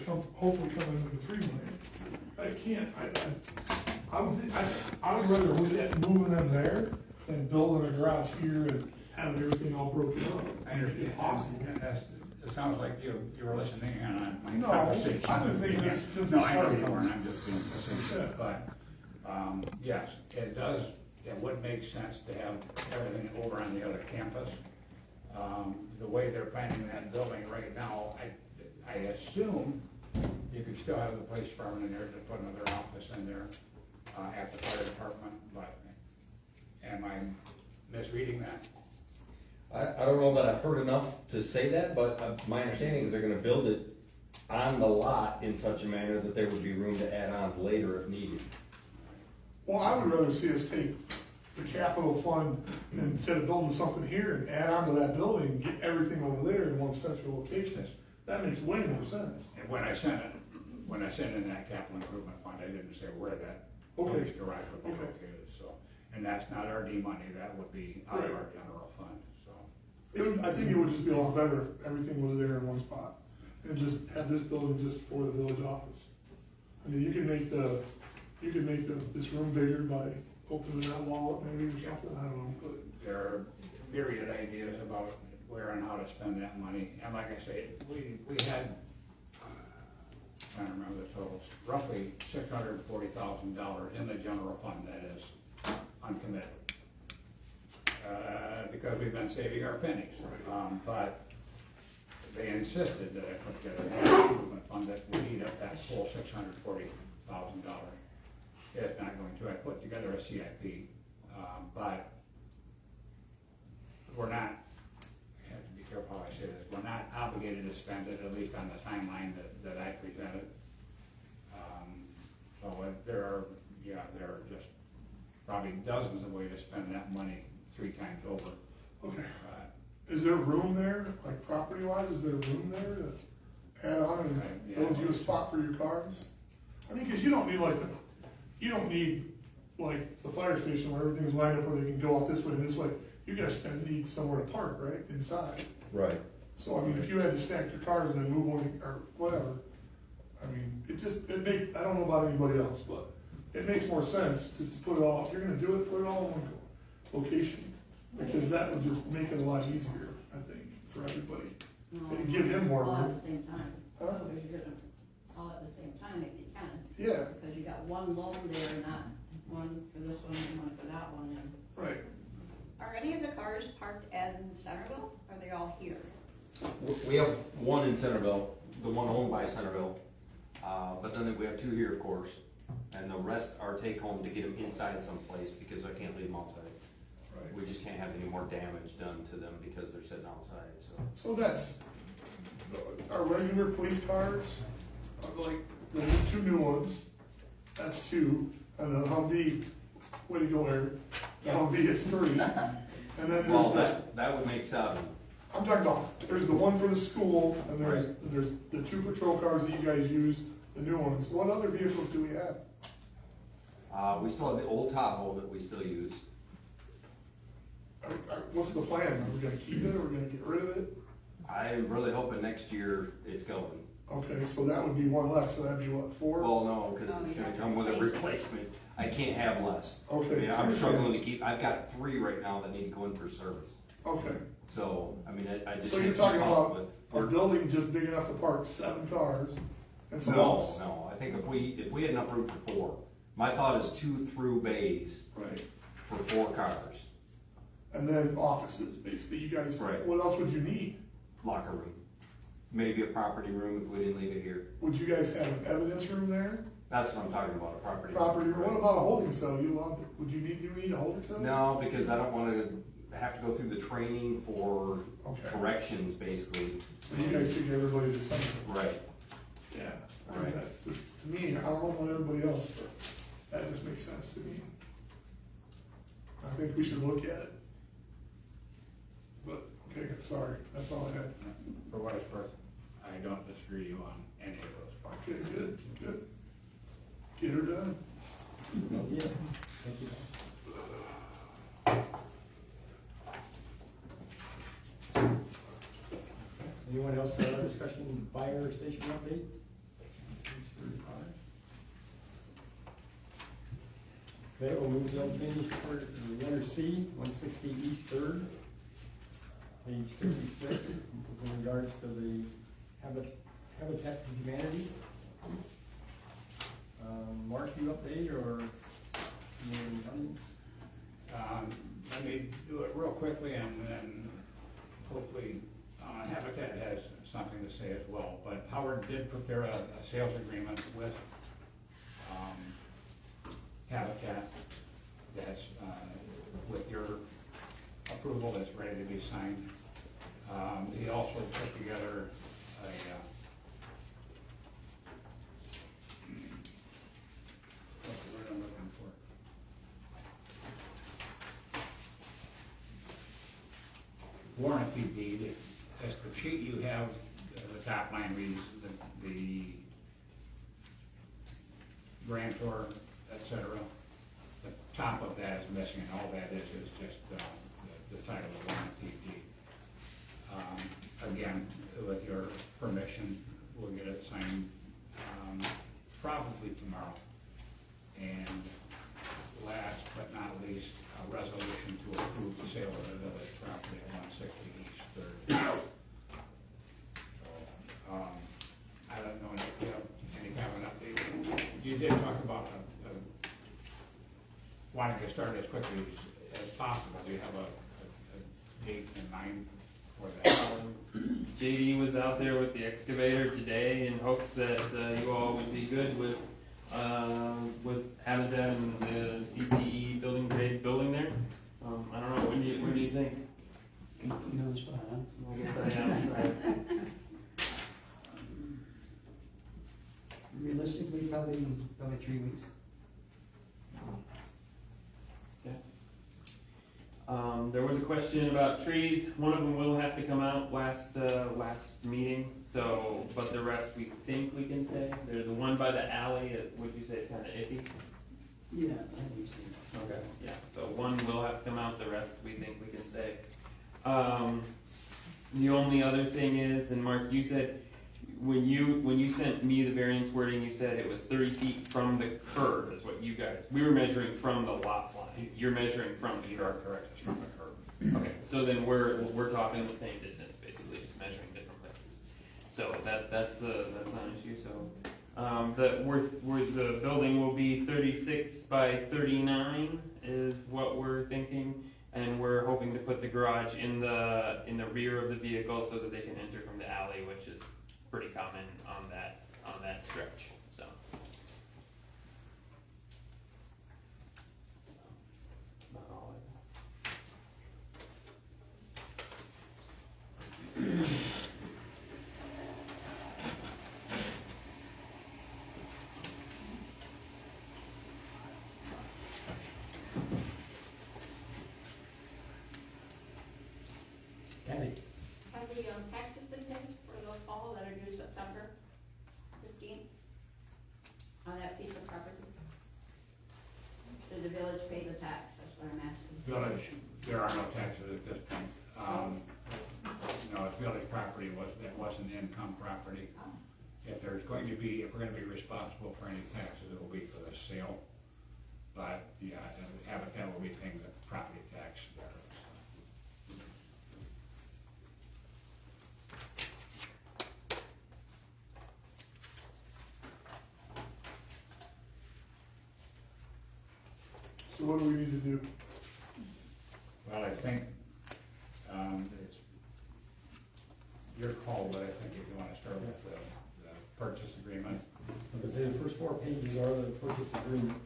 hopefully come in with the 3 million. I can't, I would rather look at moving them there than building a garage here and having everything all broken up. I understand, and that's, it sounds like you were listening in on my No, conversation. I've been thinking this since No, it I know started. you weren't, I'm just being facetious, Yeah. but, yes, it does, it would make sense to have everything over on the other campus. The way they're planning that building right now, I assume you could still have the police department in there to put another office in there, at the fire department, but am I misreading that? I don't know that I've heard enough to say that, but my understanding is they're gonna build it on the lot in such a manner that there would be room to add on later if needed. Well, I would rather see us take the capital fund and instead of building something here and add on to that building, and get everything over there in one central location. That makes way more sense. And when I sent in that capital improvement fund, I didn't say where that Okay. police garage would be Okay. located, so. And that's not our D money, that would be out of our general fund, so. I think it would just be a lot better if everything was there in one spot and just have this building just for the village office. I mean, you can make this room bigger by opening that wall up maybe or something, I don't know, but. There are myriad ideas about where and how to spend that money, and like I say, we had, I don't remember the totals, roughly $640,000 in the general fund that is uncommitted. Because we've been saving our pennies, but they insisted that I put together an improvement fund that would eat up that full $640,000. It's not going to, I put together a CIP, but we're not, I have to be careful how I say this, we're not obligated to spend it, at least on the timeline that I presented. So there are just probably dozens of ways to spend that money 3 times over. Okay. Is there room there, like property wise, is there room there to add on and build you a spot for your cars? I mean, cause you don't need like the fire station where everything's lined up where they can go off this way and this way. You guys need somewhere to park, right, inside. Right. So, I mean, if you had to stack your cars and then move one or whatever, I mean, I don't know about anybody else, but it makes more sense just to put it all, if you're gonna do it, put it all in one location. Because that would just make it a lot easier, I think, for everybody. And give him more All at room. the same time. Huh? So you're gonna, all at the same time if you can. Yeah, Because you got one loan there, not one for this one and one for that one, and. right. Are any of the cars parked in Centerville? Are they all here? We have one in Centerville, the one owned by Centerville, but then we have 2 here, of course, and the rest are take home to get them inside someplace because I can't leave them outside. Right. We just can't have any more damage done to them because they're sitting outside, so. So that's, our regular police cars, like the 2 new ones, that's 2, and the Humvee, way to go, Eric, the Humvee is 3. And then Well, there's that would make 7. I'm talking about, there's the one for the school, and there's the 2 patrol cars that you guys use, the new ones. What other vehicles do we have? We still have the old Tahoe that we still use. What's the plan? Are we gonna keep it, or are we gonna get rid of it? I'm really hoping next year it's going. Okay, so that would be one less, so that'd be what, 4? Well, no, because it's gonna come with a replacement. I can't have less. I Okay. mean, I'm struggling to keep, I've got 3 right now that need to go in for service. Okay, So, I mean, I just so can't you're keep talking up about with. a building just big enough to park 7 cars and some No, office? no, I think if we had enough room for 4, my thought is 2 through bays Right, for 4 cars, and then offices, basically, you guys, Right. what else would you need? locker room. Maybe a property room if we didn't leave it here. Would you guys have an evidence room there? That's what I'm talking about, a property. Property, room. what about a holding cell? Would you need a holding cell? No, because I don't wanna have to go through the training for Okay. corrections, basically. So you guys take everybody to something. Right. Yeah. I mean, Right. that's just, to me, I don't know about everybody else, but that just makes sense to me. I think we should look at it. But, okay, sorry, that's all I had. For what it's worth, I don't disagree you on any of those parts. Okay, good, good. Get her done. Yeah, thank you. Anyone else have a discussion, fire station update? Okay, we'll move to unfinished letter C, 160 East Third, page 56, in regards to the Habitat for Humanity. Mark, you update or you in the audience? Let me do it real quickly and then hopefully Habitat has something to say as well. But Howard did prepare a sales agreement with Habitat that's, with your approval, that's ready to be signed. He also put together a, what's the word I'm looking for? Warranty deed. As the sheet you have, the top line reads the grantor, et cetera. The top of that is missing, and all that is just the title of warranty deed. Again, with your permission, we'll get it signed probably tomorrow. And last but not least, a resolution to approve the sale of the village property at 160 East Third. So, I don't know if you have any kind of an update. You did talk about wanting to start as quickly as possible. Do you have a date in mind for that? JD was out there with the excavator today in hopes that you all would be good with Habitat and the CTE building grade building there. I don't know, when do you think? You know the spot, huh? I guess I am, sorry. Realistically, probably 3 weeks. There was a question about trees. One of them will have to come out last meeting. So, but the rest we think we can say. There's the one by the alley. Would you say it's kind of iffy? Yeah, I think so. Okay. Yeah. So one will have to come out. The rest we think we can say. The only other thing is, and Mark, you said when you sent me the variance wording, you said it was 30 feet from the curb. Is what you guys. We were measuring from the lot line. You're measuring from the You curb. are correct, it's from the curb. Okay, so then we're talking the same distance, basically, just measuring different places. So that's not an issue, so, the building will be 36 by 39 is what we're thinking. And we're hoping to put the garage in the rear of the vehicle so that they can enter from the alley, which is pretty common on that stretch, so. Not all I got. Kathy? Have the taxes been paid for the fall that are due September 15th on that piece of property? Did the village pay the tax? That's what I'm asking. Village, there are no taxes at this point. No, it's village property, that wasn't income property. If there's going to be, if we're gonna be responsible for any taxes, it will be for the sale. But, yeah, Habitat will be paying the property tax there. So what do we need to do? Well, I think, it's your call, but I think if you wanna start with the purchase agreement. Because the first 4 pages are the purchase agreement.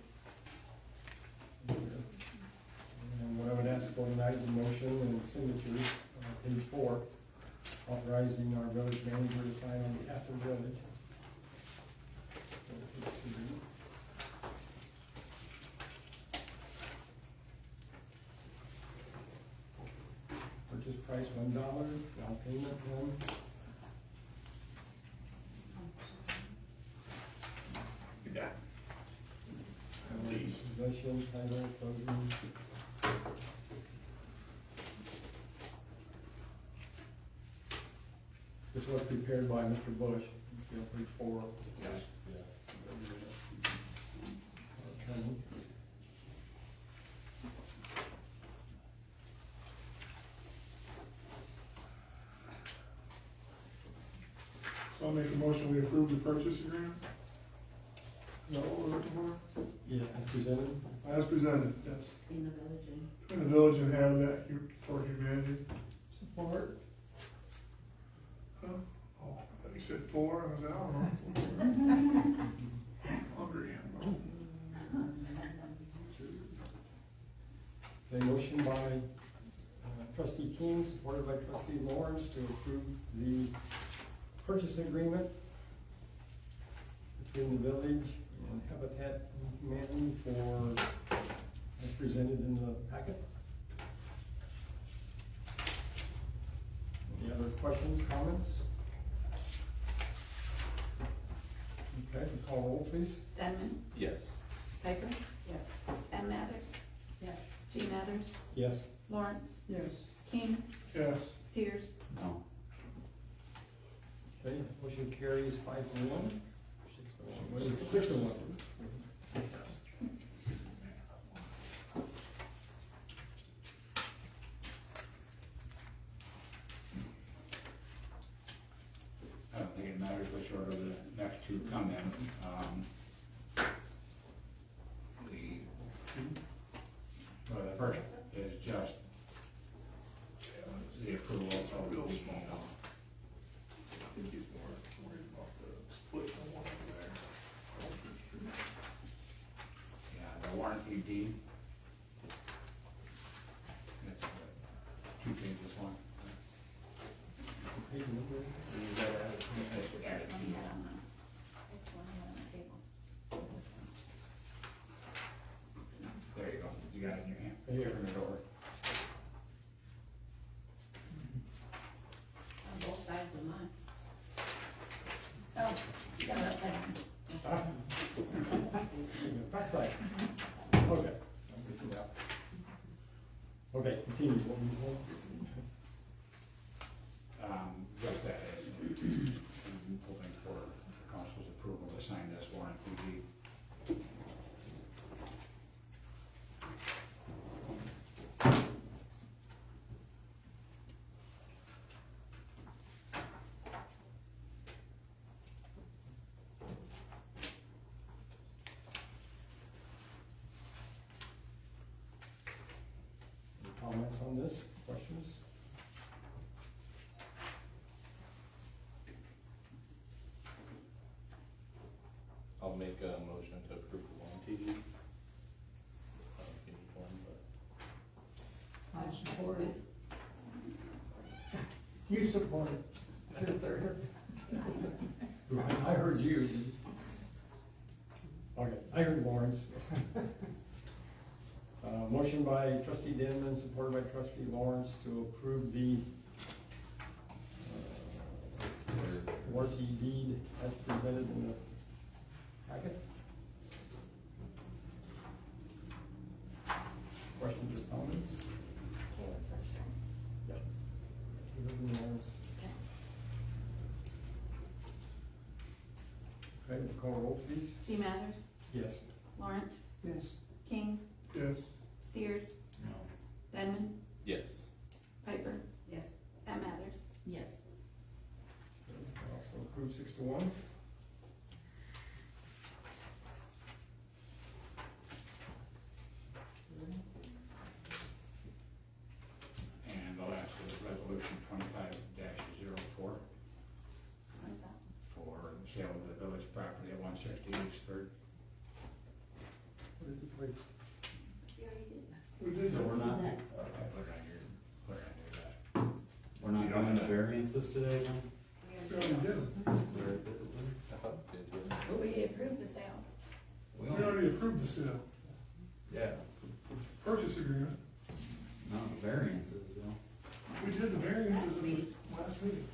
And what I would ask for tonight is a motion and signatures, page 4, authorizing our village manager to sign on behalf of the village. Purchase agreement. Purchase price $1, down payment $1. Yeah. These. Possession, title, closing. This was prepared by Mr. Bush, you see on page 4. Yes. Attorney. So I'll make a motion, we approve the purchase agreement. Is that what we're looking for? Yeah, as presented. As presented, yes. In the village and. Between the village and Habitat for Humanity. Support. Huh? Oh, I thought you said four, I was, I don't know. Hungry. A motion by trustee King, supported by trustee Lawrence, to approve the purchase agreement between the village and Habitat for Humanity for, as presented in the packet. Any other questions, comments? Okay, call roll, please. Denman, Yes. Piper, Yes. M. Mathers, Yes. G. Mathers, Yes. Lawrence, Yes. King, Yes. Steers. No. Okay, motion carries 5-1. 6-1. 6-1. I don't think it matters which order the next two come in. Well, the first is just the approval of the, I think he's more worried about the split than one over there. yeah, the warranty deed. It's two pages long. Page number. This is this one you had on the, this one you had on the table. This one. There you go, you got it in your hand. Here. Turn it over. On both sides of mine. Oh, you got it upside down. Backside. Okay. I'm with you now. Okay, continue, what were you saying? Just that, I'm hoping for council's approval to sign this warranty deed. Any comments on this, questions? I'll make a motion to approve the warranty deed. I don't know if you need one, but I support it. You support it. I heard you. Okay, I heard Lawrence. Motion by trustee Denman, supported by trustee Lawrence, to approve the warranty deed as presented in the packet. Questions or comments? Caleb first, right? Yep. Lawrence. Okay, we'll call roll, please. G. Mathers, Yes. Lawrence, Yes. King, Yes. Steers, no. Denman, Yes. Piper, Yes. M. Mathers. Yes. Also approved 6-1. And the last is resolution 25-04 What is that? for the sale of the village property at 160 East Third. Wait, You already did that. We did. So we're not, I put it on your desk. we're not doing the variances today, then? We already did. I thought we did, yeah. But we approved the sale. We already approved the sale, Yeah, purchase agreement. no, the variances, you know. We did the variances in the last meeting.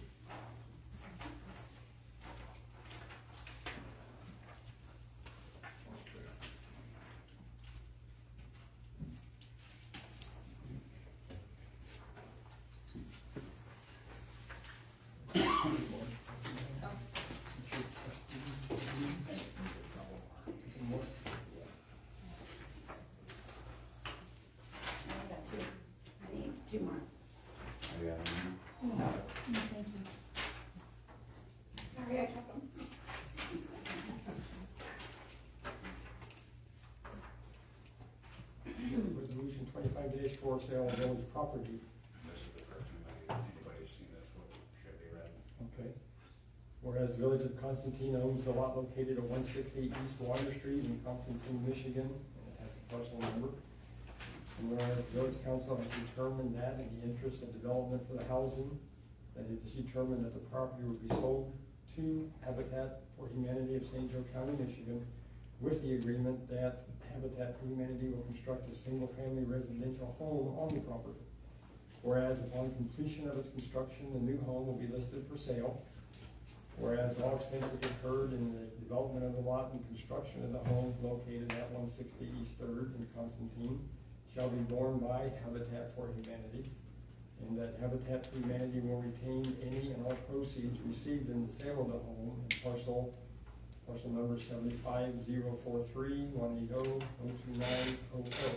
I got two. I need two more. I got it. Thank you. for sale of village property. This is the first time anybody's seen this, what should be read. Okay. Whereas the village of Constantine owns the lot located at 168 East Water Street in Constantine, Michigan, and it has a parcel number. And whereas the village council has determined that in the interest of development for the housing, that it is determined that the property would be sold to Habitat for Humanity of St. Joe County, Michigan, with the agreement that Habitat for Humanity will construct a single-family residential home on the property. Whereas upon completion of its construction, the new home will be listed for sale. Whereas all expenses incurred in the development of the lot and construction of the home located at 160 East Third in Constantine shall be borne by Habitat for Humanity, and that Habitat for Humanity will retain any and all proceeds received in the sale of the home in parcel number 7504318002900.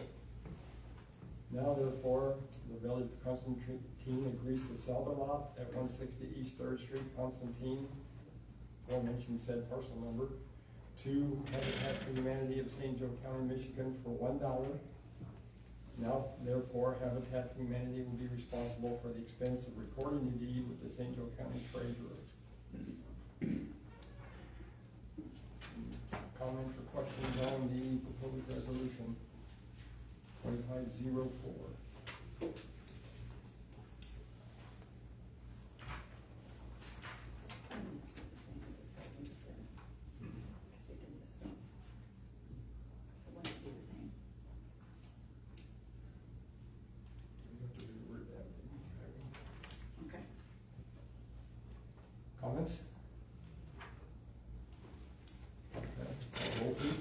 Now therefore, the village of Constantine agrees to sell the lot at 160 East Third Street, Constantine, aforementioned said parcel number, to Habitat for Humanity of St. Joe County, Michigan for $1. Now, therefore, Habitat for Humanity will be responsible for the expense of recording the deed with the St. Joe County Treasurer. Comments or questions on the proposed resolution 2504? Okay. Comments? Okay, roll please.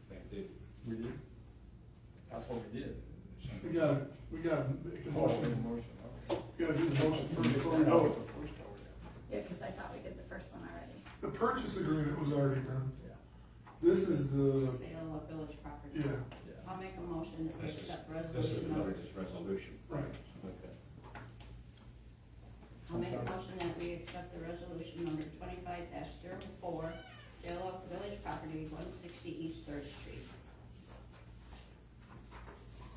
They did. We did? That's what we did. We gotta make a Oh, motion, motion, okay. we gotta do the motion first before we vote. Yeah, because I thought we did the first one already. The purchase agreement was already done. Yeah. This is the, Sale of village property. yeah, I'll make a motion that we This is, accept this is resolution the number. village's resolution. right. Okay. I'll make a motion that we accept the resolution number 25-04, sale of village property, 160 East Third Street.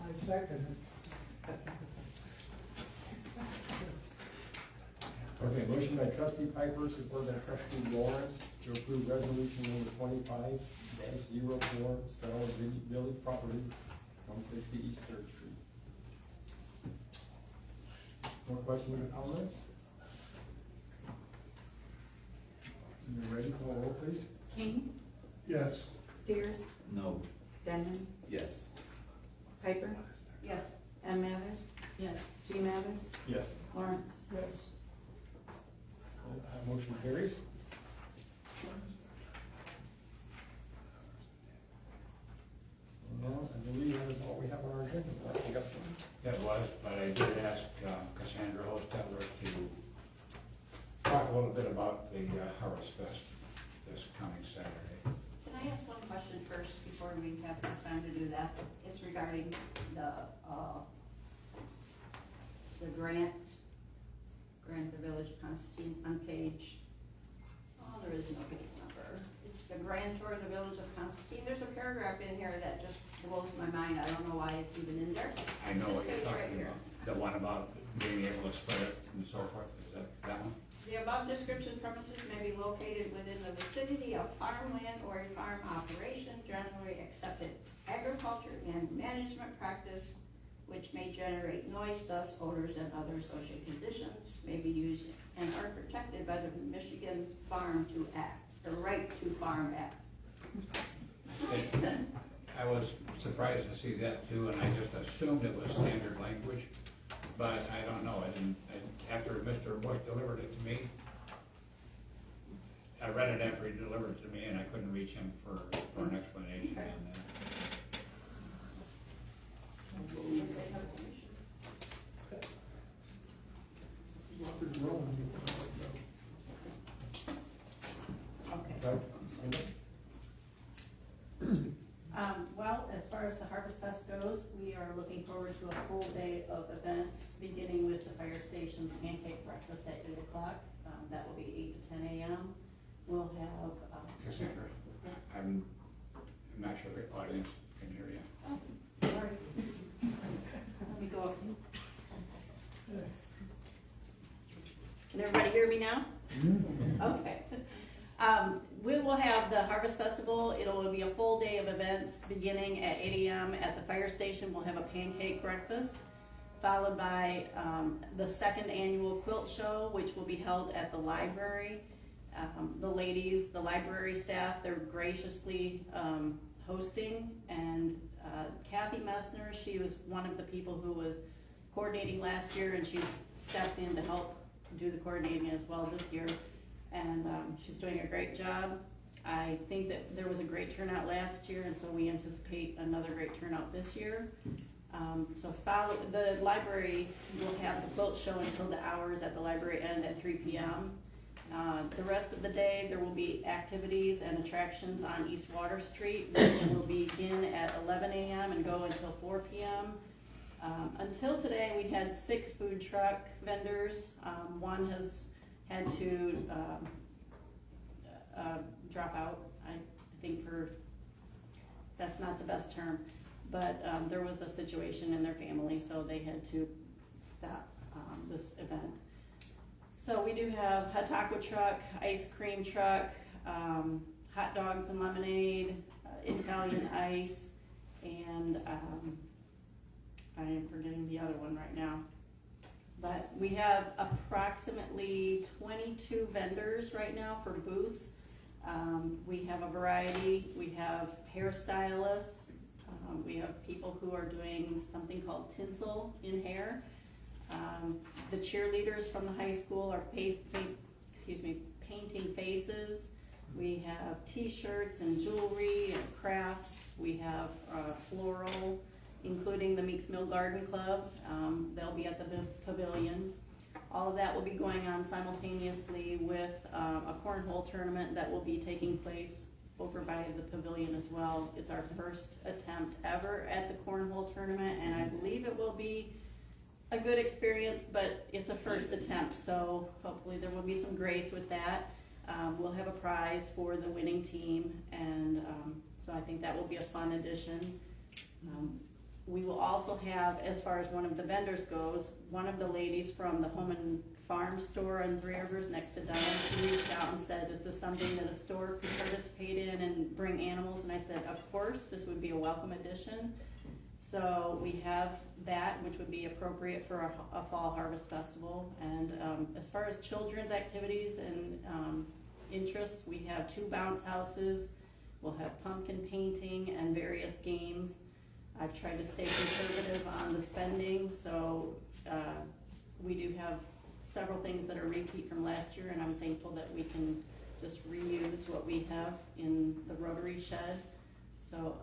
I second Okay, motion by trustee Piper, supported by trustee Lawrence, to approve resolution number 25-04, sale of village property, 160 East Third Street. More questions or comments? You ready for a roll, please? King, Yes, Steers, No. Denman, Yes. Piper, Yes. M. Mathers, Yes. G. Mathers, Yes. Lawrence. Yes. Motion carries. Well, I believe that is all we have on our agenda. We got some. That was, but I did ask Cassandra Hostetler to talk a little bit about the Harvest Fest this coming Saturday. Can I ask one question first before we have this time to do that? It's regarding the grant the Village of Constantine on page, there is no page number. It's the grantor of the Village of Constantine. There's a paragraph in here that just blows my mind. I don't know why it's even in there. I know It's what this you're page right talking here. about, the one about being able to spread it and so forth, is that one? The above description premises may be located within the vicinity of farmland or a farm operation, generally accepted agriculture and management practice, which may generate noise, dust, odors, and other associated conditions, may be used and are protected by the Michigan Farm to Act, the Right to Farm Act. I was surprised to see that too, and I just assumed it was standard language, but I don't know, after Mr. Bush delivered it to me, I read it after he delivered it to me, and I couldn't reach him for an explanation on that. Okay. Well, as far as the Harvest Fest goes, we are looking forward to a full day of events, beginning with the fire station's pancake breakfast at 8 o'clock. That will be 8 to 10 a.m. We'll have, Cassandra, I'm not sure the audience can hear you. oh, sorry. everybody hear me now? Okay. We will have the Harvest Festival. It'll be a full day of events beginning at 8 a.m. at the fire station. We'll have a pancake breakfast, followed by the second annual quilt show, which will be held at the library. The ladies, the library staff, they're graciously hosting, and Kathy Messner, she was one of the people who was coordinating last year, and she's stepped in to help do the coordinating as well this year, and she's doing a great job. I think that there was a great turnout last year, and so we anticipate another great turnout this year. So follow, the library will have the quilt show until the hours at the library end at 3 p.m. The rest of the day, there will be activities and attractions on East Water Street, which will begin at 11 a.m. and go until 4 p.m. Until today, we had 6 food truck vendors. One has had to drop out, I think that's not the best term, but there was a situation in their family, so they had to stop this event. So we do have a taco truck, ice cream truck, hot dogs and lemonade, Italian ice, and I am forgetting the other one right now. But we have approximately 22 vendors right now for booths. We have a variety. We have hairstylists. We have people who are doing something called tinsel in hair. The cheerleaders from the high school are painting faces. We have t-shirts and jewelry and crafts. We have floral, including the Meeks Mill Garden Club. They'll be at the pavilion. All of that will be going on simultaneously with a cornhole tournament that will be taking place over by the pavilion as well. It's our first attempt ever at the cornhole tournament, and I believe it will be a good experience, but it's a first attempt, so hopefully there will be some grace with that. We'll have a prize for the winning team, and so I think that will be a fun addition. We will also have, as far as one of the vendors goes, one of the ladies from the Home and Farm store on Three Rivers next to Dunham, she reached out and said, is this something that a store could participate in and bring animals? And I said, of course, this would be a welcome addition. So we have that, which would be appropriate for a fall harvest festival. And as far as children's activities and interests, we have 2 bounce houses. We'll have pumpkin painting and various games. I've tried to stay conservative on the spending, so we do have several things that are repeat from last year, and I'm thankful that we can just reuse what we have in the Rotary shed. So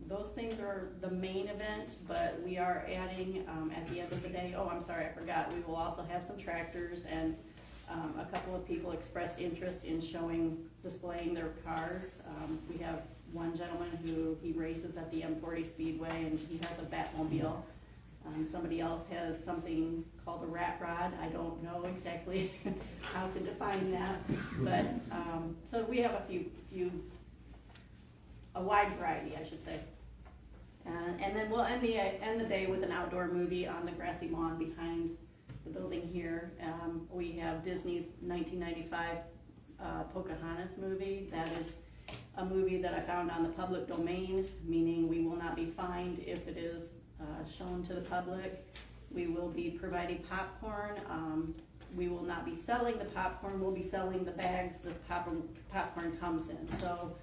those things are the main event, but we are adding at the end of the day, oh, I'm sorry, I forgot, we will also have some tractors, and a couple of people expressed interest in displaying their cars. We have one gentleman who he races at the M40 Speedway, and he has a Batmobile. Somebody else has something called a rat rod. I don't know exactly how to define that, but so we have a wide variety, I should say. And then we'll end the day with an outdoor movie on the grassy lawn behind the building here. We have Disney's 1995 Pocahontas movie. That is a movie that I found on the public domain, meaning we will not be fined if it is shown to the public. We will be providing popcorn. We will not be selling the popcorn. We'll be selling the bags that popcorn comes in. So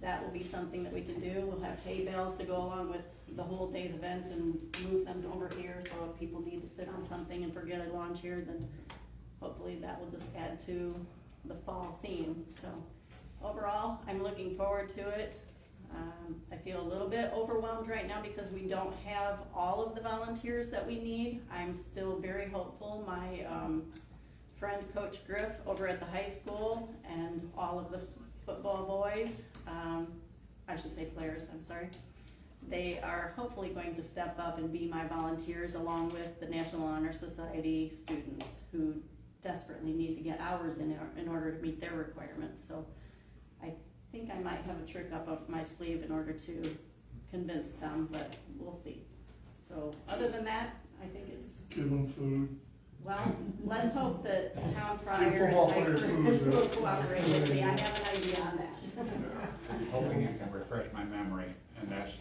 that will be something that we can do. We'll have hay bales to go along with the whole day's event and move them over here. So if people need to sit on something and forget a lawn chair, then hopefully that will just add to the fall theme. So overall, I'm looking forward to it. I feel a little bit overwhelmed right now because we don't have all of the volunteers that we need. I'm still very hopeful. My friend Coach Griff over at the high school and all of the football boys, I should say players, I'm sorry, they are hopefully going to step up and be my volunteers along with the National Honor Society students who desperately need to get hours in order to meet their requirements. So I think I might have a trick up my sleeve in order to convince them, but we'll see. So other than that, I think it's... Give them food. Well, let's hope that town Give crier football and players Piper food, will yeah. cooperate with me, I have an idea on that. I'm hoping you can refresh my memory, and that's,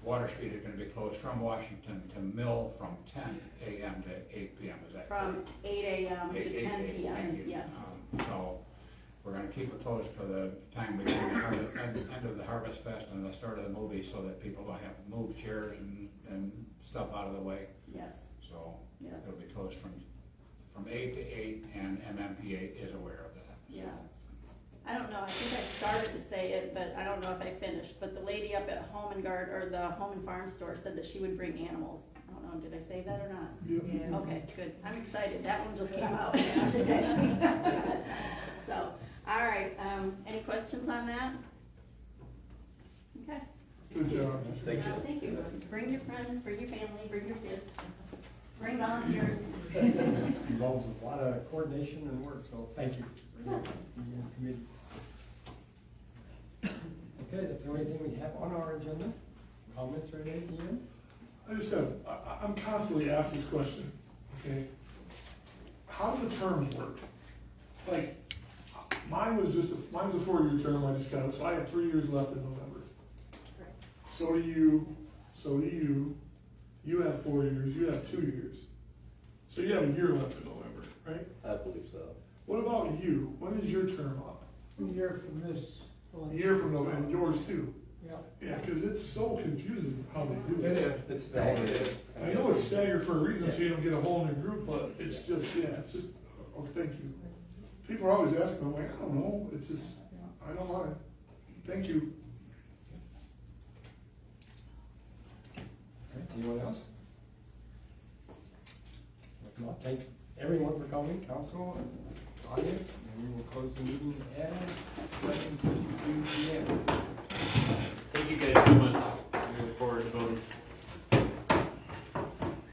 Water Street is gonna be closed from Washington to Mill from 10 a.m. to 8 p.m., is that From correct? 8 AM to 10 Thank PM, you. yes. So, we're gonna keep it closed for the time between the end of the Harvest Fest and the start of the movie, so that people don't have to move chairs and stuff out of the way. Yes, So, yes, it'll be closed from 8 to 8, and MMPA is aware of that. yeah. I don't know, I think I started to say it, but I don't know if I finished, but the lady up at Home and Guard, or the Home and Farm Store said that she would bring animals. I don't know, did I say that or not? Yeah. Okay, good, I'm excited, that one just came out today. So, all right, any questions on that? Okay. Good job. Thank you. Well, thank you. Bring your friends, bring your family, bring your kids, bring volunteers. Involves a lot of coordination and work, so thank you. for your committee. Okay, that's the only thing we have on our agenda. Comments or anything, Ian? I just have, I'm constantly asked this question, okay? How do the terms work? Like, mine's a 4-year term, I just got it, so I have 3 years left in November. So do you, you have 4 years, you have 2 years. So you have a year left in November, right? I believe so. What about you? When is your term up? A year from this. A year from November, and yours too. Yeah. Yeah, cause it's so confusing how they do It it. is. It's staggered. I know it's staggered for a reason, so you don't get a whole new group, but it's just, oh, thank you. People are always asking, I'm like, I don't know, it's just, I don't mind. Thank you. All right, anyone else? If not, thank everyone for coming, council, and audience, and we will close the meeting at 7:52 PM. Thank you guys so much.